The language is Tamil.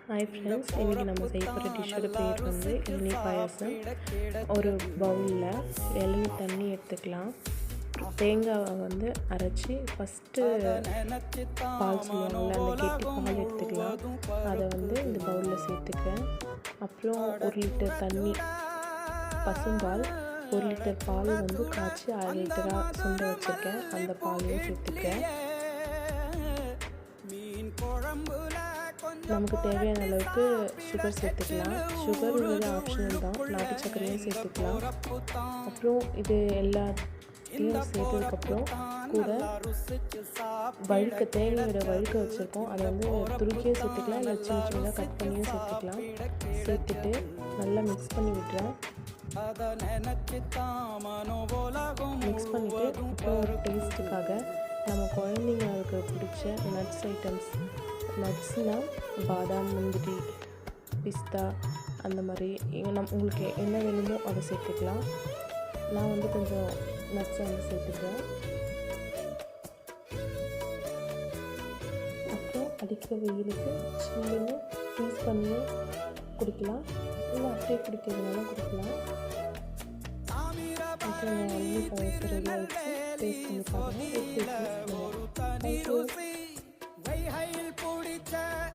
ஹாய் ஃப்ரெண்ட்ஸ், இன்றைக்கி நம்ம செய்ய போகிற டிஷ்ஷோட பேர் வந்து இளநீ பாயாசம். ஒரு பவுலில் இளநீ தண்ணி எடுத்துக்கலாம். தேங்காவை வந்து அரைச்சி ஃபஸ்ட்டு பால் சொல்லுவாங்கள்ல, அந்த கெட்டி பால் எடுத்துக்கலாம். அதை வந்து இந்த பவுலில் சேர்த்துக்கிறேன். அப்புறம் 1 லிட்டர் தண்ணி, பசும்பால், 1 லிட்டர் பால் வந்து காய்ச்சி 1/2 லிட்டராக சுண்ட வச்சுருக்கேன். அந்த பாலையும் சேர்த்துக்கிறேன். நமக்கு தேவையான அளவுக்கு சுகர் சேர்த்துக்கலாம். சுகர் வந்து ஆப்ஷனல் தான், நாட்டு சர்க்கரையும் சேர்த்துக்கலாம். அப்புறம் இது எல்லாத்தையும் சேர்த்ததுக்கப்புறம் கூட தேங்காயோட வழுக்க வச்சுருக்கோம். அதை வந்து துருக்கியும் சேர்த்துக்கலாம், இல்லை சின்ன சின்னதாக கட் பண்ணியும் சேர்த்துக்கலாம். சேர்த்துட்டு நல்லா மிக்ஸ் பண்ணி விட்டுறேன். மிக்ஸ் பண்ணிவிட்டு அப்புறம் ஒரு டேஸ்ட்டுக்காக நம்ம குழந்தைங்களுக்கு பிடிச்ச நட்ஸ் ஐட்டம்ஸ், நட்ஸ்னால் பாதாம், முந்திரி, பிஸ்தா, அந்த மாதிரி உங்களுக்கு என்ன வேணுமோ அதை சேர்த்துக்கலாம். நான் வந்து கொஞ்சம் நட்ஸை வந்து சேர்த்துக்கிறேன். அப்புறம் அடிக்கிற வெயிலுக்கு சில்லுன்னு ஃப்ரீஸ் பண்ணி குடிக்கலாம், இல்லை அப்படியே குடிக்கிறதுனால குடிக்கலாம். அப்புறம் நான் அள்ளி பாயசம் ரெடி ஆகிடுச்சு. டேஸ்ட் பண்ணி பாருங்கள். எப்படி